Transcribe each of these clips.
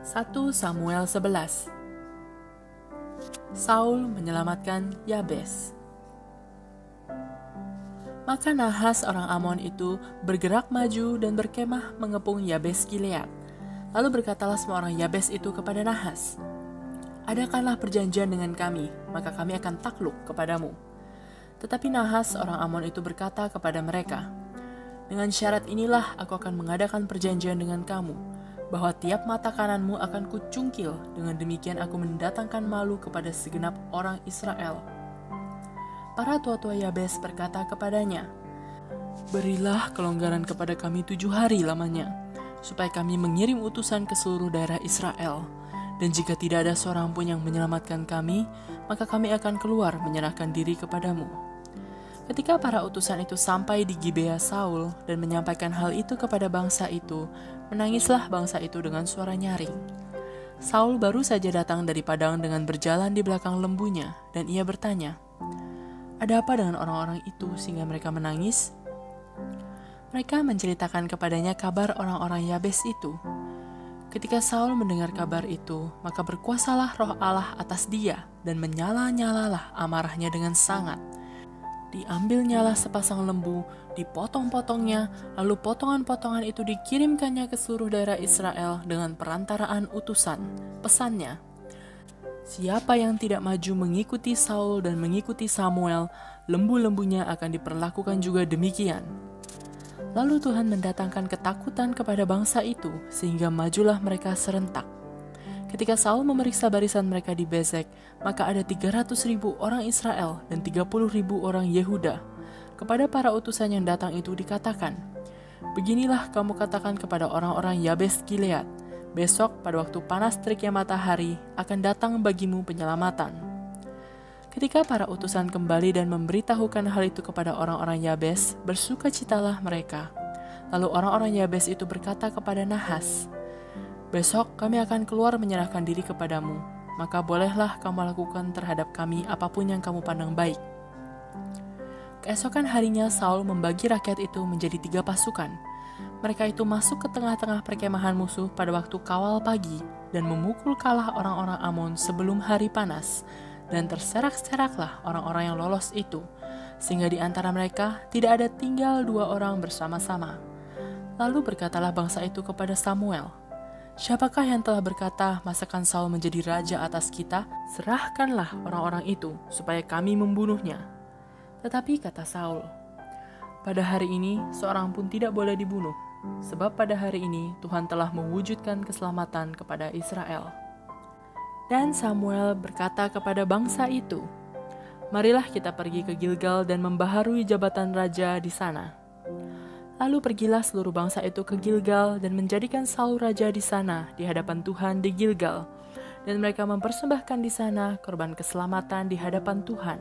1 Samuel 11. Saul menyelamatkan Yabes. Maka Nahas orang Amon itu bergerak maju dan berkemah mengepung Yabes Gilead. Lalu berkatalah semua orang Yabes itu kepada Nahas, "Adakanlah perjanjian dengan kami, maka kami akan takluk kepadamu." Tetapi Nahas orang Amon itu berkata kepada mereka, "Dengan syarat inilah aku akan mengadakan perjanjian dengan kamu, bahwa tiap mata kananmu akan kucungkil, dengan demikian aku mendatangkan malu kepada segenap orang Israel." Para tua-tua Yabes berkata kepadanya, "Berilah kelonggaran kepada kami 7 hari lamanya, supaya kami mengirim utusan ke seluruh daerah Israel. Dan jika tidak ada seorang pun yang menyelamatkan kami, maka kami akan keluar menyerahkan diri kepadamu." Ketika para utusan itu sampai di Gibea Saul dan menyampaikan hal itu kepada bangsa itu, menangislah bangsa itu dengan suara nyaring. Saul baru saja datang dari padang dengan berjalan di belakang lembunya, dan ia bertanya, "Ada apa dengan orang-orang itu sehingga mereka menangis?" Mereka menceritakan kepadanya kabar orang-orang Yabes itu. Ketika Saul mendengar kabar itu, maka berkuasalah roh Allah atas dia, dan menyala-nyalalah amarahnya dengan sangat. Diambilnyalah sepasang lembu, dipotong-potongnya, lalu potongan-potongan itu dikirimkannya ke seluruh daerah Israel dengan perantaraan utusan. Pesannya, "Siapa yang tidak maju mengikuti Saul dan mengikuti Samuel, lembu-lembunya akan diperlakukan juga demikian." Lalu Tuhan mendatangkan ketakutan kepada bangsa itu, sehingga majulah mereka serentak. Ketika Saul memeriksa barisan mereka di Bezek, maka ada 300.000 orang Israel dan 30.000 orang Yehuda. Kepada para utusan yang datang itu dikatakan, "Beginilah kamu katakan kepada orang-orang Yabes Gilead, besok pada waktu panas teriknya matahari akan datang bagimu penyelamatan." Ketika para utusan kembali dan memberitahukan hal itu kepada orang-orang Yabes, bersukacitalah mereka. Lalu orang-orang Yabes itu berkata kepada Nahas, "Besok kami akan keluar menyerahkan diri kepadamu, maka bolehlah kamu lakukan terhadap kami apapun yang kamu pandang baik." Keesokan harinya Saul membagi rakyat itu menjadi 3 pasukan. Mereka itu masuk ke tengah-tengah perkemahan musuh pada waktu kawal pagi dan memukul kalah orang-orang Amon sebelum hari panas, dan terserak-seraklah orang-orang yang lolos itu, sehingga di antara mereka tidak ada tinggal 2 orang bersama-sama. Lalu berkatalah bangsa itu kepada Samuel, "Siapakah yang telah berkata, masakan Saul menjadi raja atas kita? Serahkanlah orang-orang itu, supaya kami membunuhnya." Tetapi kata Saul, "Pada hari ini seorang pun tidak boleh dibunuh, sebab pada hari ini Tuhan telah mewujudkan keselamatan kepada Israel." Dan Samuel berkata kepada bangsa itu, "Marilah kita pergi ke Gilgal dan membaharui jabatan raja di sana." Lalu pergilah seluruh bangsa itu ke Gilgal dan menjadikan Saul raja di sana di hadapan Tuhan di Gilgal. Dan mereka mempersembahkan di sana korban keselamatan di hadapan Tuhan.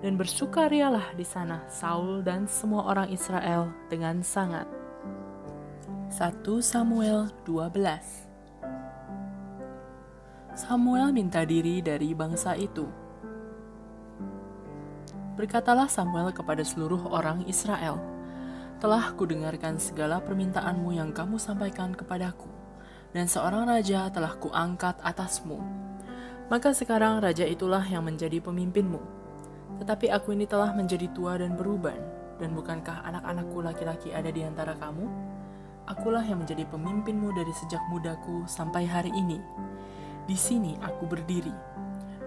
Dan bersukarialah di sana Saul dan semua orang Israel dengan sangat. 1 Samuel 12. Samuel minta diri dari bangsa itu. Berkatalah Samuel kepada seluruh orang Israel, "Telah kudengarkan segala permintaanmu yang kamu sampaikan kepadaku, dan seorang raja telah kuangkat atasmu. Maka sekarang raja itulah yang menjadi pemimpinmu. Tetapi aku ini telah menjadi tua dan beruban, dan bukankah anak-anakku laki-laki ada di antara kamu? Akulah yang menjadi pemimpinmu dari sejak mudaku sampai hari ini. Di sini aku berdiri.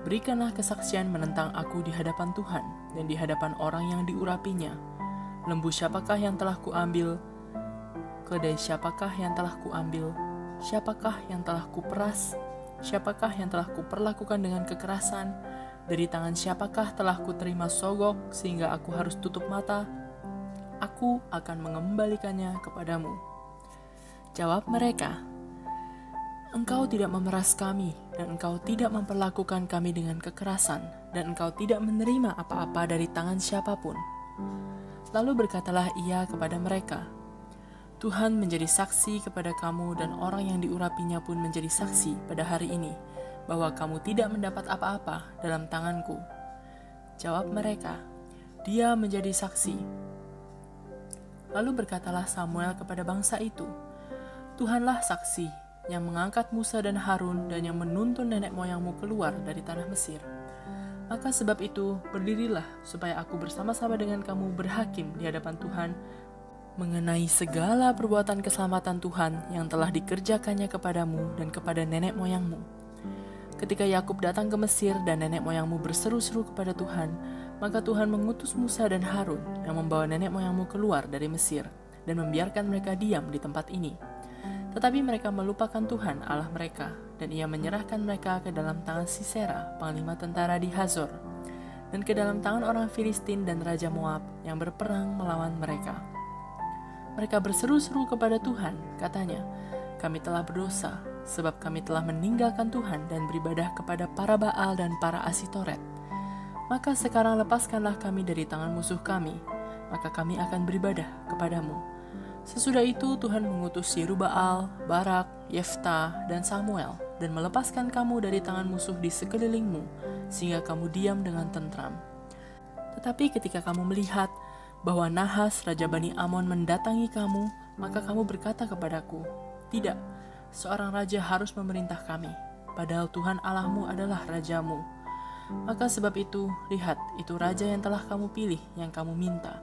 Berikanlah kesaksian menentang aku di hadapan Tuhan dan di hadapan orang yang diurapinya. Lembu siapakah yang telah kuambil? Keledai siapakah yang telah kuambil? Siapakah yang telah kuperas? Siapakah yang telah kuperlakukan dengan kekerasan? Dari tangan siapakah telah kuterima sogok sehingga aku harus tutup mata? Aku akan mengembalikannya kepadamu." Jawab mereka, "Engkau tidak memeras kami, dan engkau tidak memperlakukan kami dengan kekerasan, dan engkau tidak menerima apa-apa dari tangan siapapun." Lalu berkatalah ia kepada mereka, "Tuhan menjadi saksi kepada kamu, dan orang yang diurapinya pun menjadi saksi pada hari ini, bahwa kamu tidak mendapat apa-apa dalam tanganku." Jawab mereka, "Dia menjadi saksi." Lalu berkatalah Samuel kepada bangsa itu, "Tuhanlah saksi, yang mengangkat Musa dan Harun dan yang menuntun nenek moyangmu keluar dari tanah Mesir. Maka sebab itu, berdirilah supaya aku bersama-sama dengan kamu berhakim di hadapan Tuhan mengenai segala perbuatan keselamatan Tuhan yang telah dikerjakannya kepadamu dan kepada nenek moyangmu. Ketika Yakub datang ke Mesir dan nenek moyangmu berseru-seru kepada Tuhan, maka Tuhan mengutus Musa dan Harun yang membawa nenek moyangmu keluar dari Mesir dan membiarkan mereka diam di tempat ini. Tetapi mereka melupakan Tuhan Allah mereka, dan ia menyerahkan mereka ke dalam tangan Sisera, panglima tentara di Hazor, dan ke dalam tangan orang Filistin dan Raja Moab yang berperang melawan mereka. Mereka berseru-seru kepada Tuhan, katanya, "Kami telah berdosa, sebab kami telah meninggalkan Tuhan dan beribadah kepada para Baal dan para Asitoret. Maka sekarang lepaskanlah kami dari tangan musuh kami, maka kami akan beribadah kepadamu." Sesudah itu Tuhan mengutus Yerubbaal, Barak, Yefta, dan Samuel, dan melepaskan kamu dari tangan musuh di sekelilingmu, sehingga kamu diam dengan tentram. Tetapi ketika kamu melihat bahwa Nahas, Raja Bani Amon mendatangi kamu, maka kamu berkata kepadaku, "Tidak, seorang raja harus memerintah kami, padahal Tuhan Allahmu adalah rajamu." Maka sebab itu, lihat, itu raja yang telah kamu pilih, yang kamu minta.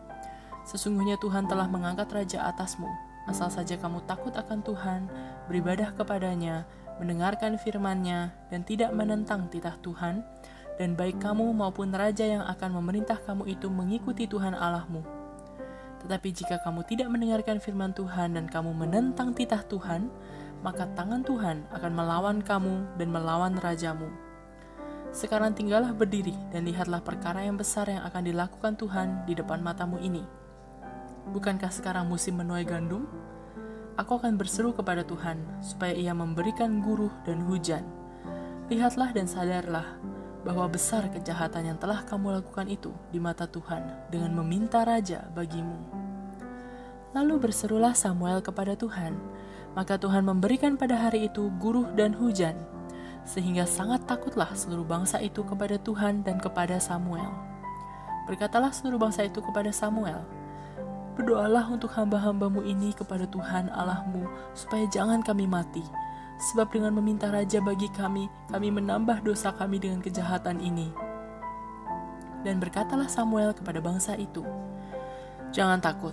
Sesungguhnya Tuhan telah mengangkat raja atasmu, asal saja kamu takut akan Tuhan, beribadah kepadanya, mendengarkan firman-Nya, dan tidak menentang titah Tuhan, dan baik kamu maupun raja yang akan memerintah kamu itu mengikuti Tuhan Allahmu. Tetapi jika kamu tidak mendengarkan firman Tuhan dan kamu menentang titah Tuhan, maka tangan Tuhan akan melawan kamu dan melawan rajamu. Sekarang tinggallah berdiri dan lihatlah perkara yang besar yang akan dilakukan Tuhan di depan matamu ini. Bukankah sekarang musim menuai gandum? Aku akan berseru kepada Tuhan supaya Ia memberikan guruh dan hujan. Lihatlah dan sadarlah bahwa besar kejahatan yang telah kamu lakukan itu di mata Tuhan dengan meminta raja bagimu. Lalu berserulah Samuel kepada Tuhan, maka Tuhan memberikan pada hari itu guruh dan hujan, sehingga sangat takutlah seluruh bangsa itu kepada Tuhan dan kepada Samuel. Berkatalah seluruh bangsa itu kepada Samuel, "Berdoalah untuk hamba-hambamu ini kepada Tuhan Allahmu, supaya jangan kami mati. Sebab dengan meminta raja bagi kami menambah dosa kami dengan kejahatan ini." Dan berkatalah Samuel kepada bangsa itu, "Jangan takut,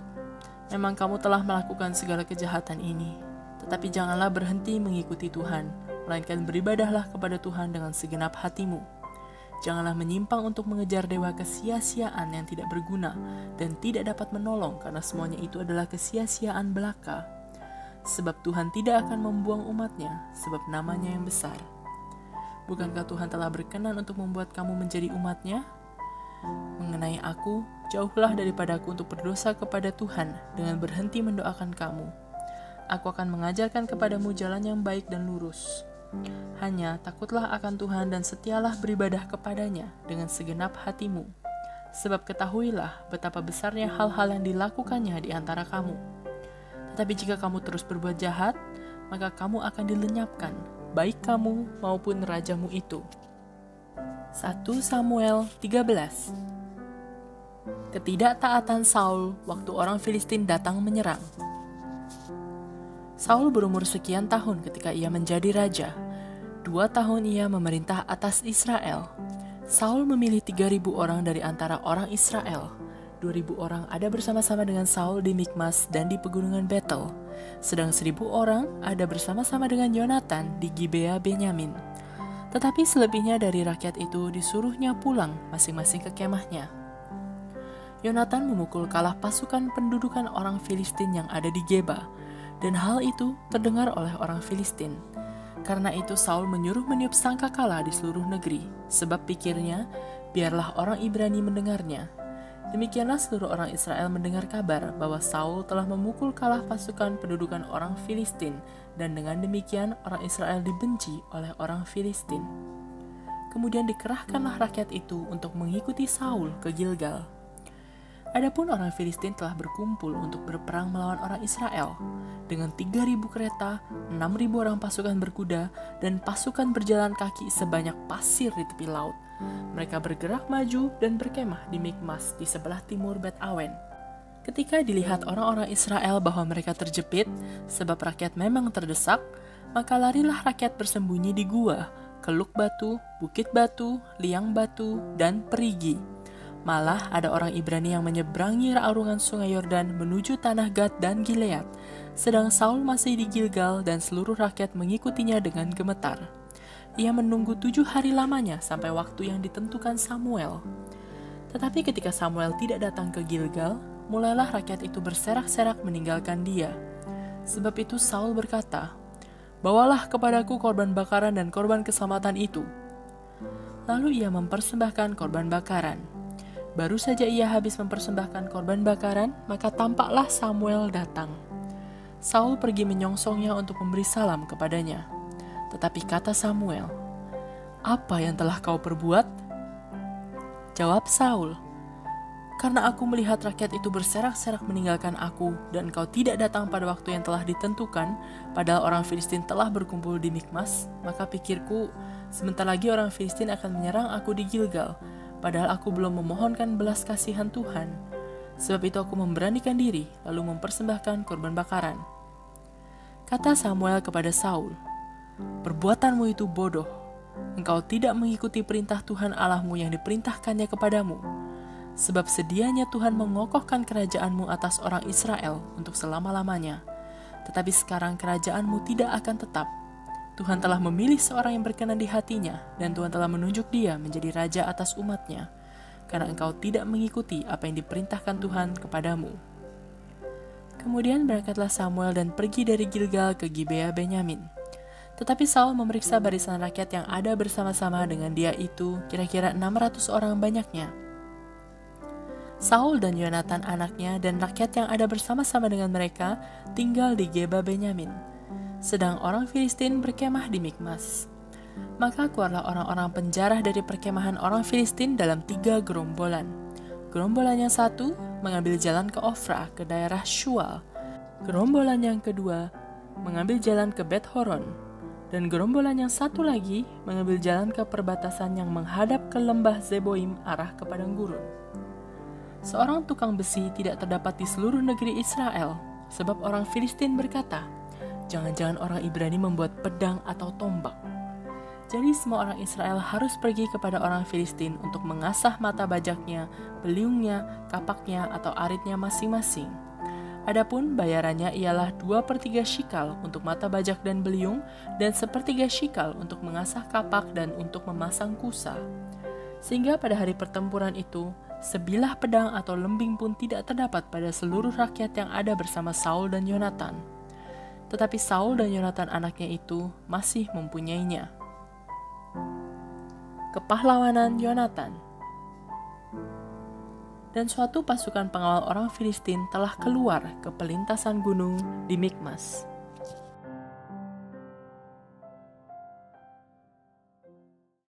memang kamu telah melakukan segala kejahatan ini, tetapi janganlah berhenti mengikuti Tuhan, melainkan beribadahlah kepada Tuhan dengan segenap hatimu. Janganlah menyimpang untuk mengejar dewa kesia-siaan yang tidak berguna dan tidak dapat menolong, karena semuanya itu adalah kesia-siaan belaka. Sebab Tuhan tidak akan membuang umatnya, sebab namanya yang besar. Bukankah Tuhan telah berkenan untuk membuat kamu menjadi umatnya? Mengenai aku, jauhlah daripadaku untuk berdosa kepada Tuhan dengan berhenti mendoakan kamu. Aku akan mengajarkan kepadamu jalan yang baik dan lurus. Hanya takutlah akan Tuhan dan setialah beribadah kepadanya dengan segenap hatimu. Sebab ketahuilah betapa besarnya hal-hal yang dilakukannya di antara kamu. Tetapi jika kamu terus berbuat jahat, maka kamu akan dilenyapkan, baik kamu maupun rajamu itu." 1 Samuel 13. Ketidaktaatan Saul waktu orang Filistin datang menyerang. Saul berumur sekian tahun ketika ia menjadi raja. 2 tahun ia memerintah atas Israel. Saul memilih 3.000 orang dari antara orang Israel. 2.000 orang ada bersama-sama dengan Saul di Mikmas dan di pegunungan Betel, sedang 1.000 orang ada bersama-sama dengan Yonatan di Gibea Benyamin. Tetapi selebihnya dari rakyat itu disuruhnya pulang masing-masing ke kemahnya. Yonatan memukul kalah pasukan pendudukan orang Filistin yang ada di Geba, dan hal itu terdengar oleh orang Filistin. Karena itu Saul menyuruh meniup sangkakala di seluruh negeri, sebab pikirnya, biarlah orang Ibrani mendengarnya. Demikianlah seluruh orang Israel mendengar kabar bahwa Saul telah memukul kalah pasukan pendudukan orang Filistin, dan dengan demikian orang Israel dibenci oleh orang Filistin. Kemudian dikerahkanlah rakyat itu untuk mengikuti Saul ke Gilgal. Adapun orang Filistin telah berkumpul untuk berperang melawan orang Israel dengan 3.000 kereta, 6.000 orang pasukan berkuda, dan pasukan berjalan kaki sebanyak pasir di tepi laut. Mereka bergerak maju dan berkemah di Mikmas di sebelah timur Bet Awen. Ketika dilihat orang-orang Israel bahwa mereka terjepit, sebab rakyat memang terdesak, Maka larilah rakyat bersembunyi di gua, keluk batu, bukit batu, liang batu, dan perigi. Malah ada orang Ibrani yang menyeberangi arungan sungai Yordan menuju tanah Gad dan Gilead, sedang Saul masih di Gilgal dan seluruh rakyat mengikutinya dengan gemetar. Ia menunggu 7 hari lamanya sampai waktu yang ditentukan Samuel. Tetapi ketika Samuel tidak datang ke Gilgal, mulailah rakyat itu berserak-serak meninggalkan dia. Sebab itu Saul berkata, "Bawalah kepadaku korban bakaran dan korban keselamatan itu." Lalu ia mempersembahkan korban bakaran. Baru saja ia habis mempersembahkan korban bakaran, maka tampaklah Samuel datang. Saul pergi menyongsongnya untuk memberi salam kepadanya. Tetapi kata Samuel, "Apa yang telah kau perbuat?" Jawab Saul, "Karena aku melihat rakyat itu berserak-serak meninggalkan aku, dan kau tidak datang pada waktu yang telah ditentukan, padahal orang Filistin telah berkumpul di Mikmas, maka pikirku, sebentar lagi orang Filistin akan menyerang aku di Gilgal, padahal aku belum memohonkan belas kasihan Tuhan. Sebab itu aku memberanikan diri, lalu mempersembahkan korban bakaran." Kata Samuel kepada Saul, "Perbuatanmu itu bodoh. Engkau tidak mengikuti perintah Tuhan Allahmu yang diperintahkannya kepadamu. Sebab sedianya Tuhan mengokohkan kerajaanmu atas orang Israel untuk selama-lamanya. Tetapi sekarang kerajaanmu tidak akan tetap. Tuhan telah memilih seorang yang berkenan di hatinya, dan Tuhan telah menunjuk dia menjadi raja atas umatnya, karena engkau tidak mengikuti apa yang diperintahkan Tuhan kepadamu." Kemudian berangkatlah Samuel dan pergi dari Gilgal ke Gibea Benyamin. Tetapi Saul memeriksa barisan rakyat yang ada bersama-sama dengan dia itu, kira-kira 600 orang banyaknya. Saul dan Yonatan anaknya dan rakyat yang ada bersama-sama dengan mereka tinggal di Geba Benyamin, sedang orang Filistin berkemah di Mikmas. Maka keluarlah orang-orang penjarah dari perkemahan orang Filistin dalam 3 gerombolan. Gerombolan yang satu mengambil jalan ke Ofra ke daerah Shual. Gerombolan yang kedua mengambil jalan ke Bet Horon. Dan gerombolan yang satu lagi mengambil jalan ke perbatasan yang menghadap ke lembah Zeboim arah ke padang gurun. Seorang tukang besi tidak terdapat di seluruh negeri Israel, sebab orang Filistin berkata, "Jangan-jangan orang Ibrani membuat pedang atau tombak." Jadi semua orang Israel harus pergi kepada orang Filistin untuk mengasah mata bajaknya, beliungnya, kapaknya, atau aritnya masing-masing. Adapun bayarannya ialah 2/3 shikal untuk mata bajak dan beliung, dan 1/3 shikal untuk mengasah kapak dan untuk memasang kusa. Sehingga pada hari pertempuran itu, sebilah pedang atau lembing pun tidak terdapat pada seluruh rakyat yang ada bersama Saul dan Yonatan. Tetapi Saul dan Yonatan anaknya itu masih mempunyainya. Kepahlawanan Yonatan. Dan suatu pasukan pengawal orang Filistin telah keluar ke pelintasan gunung di Mikmas.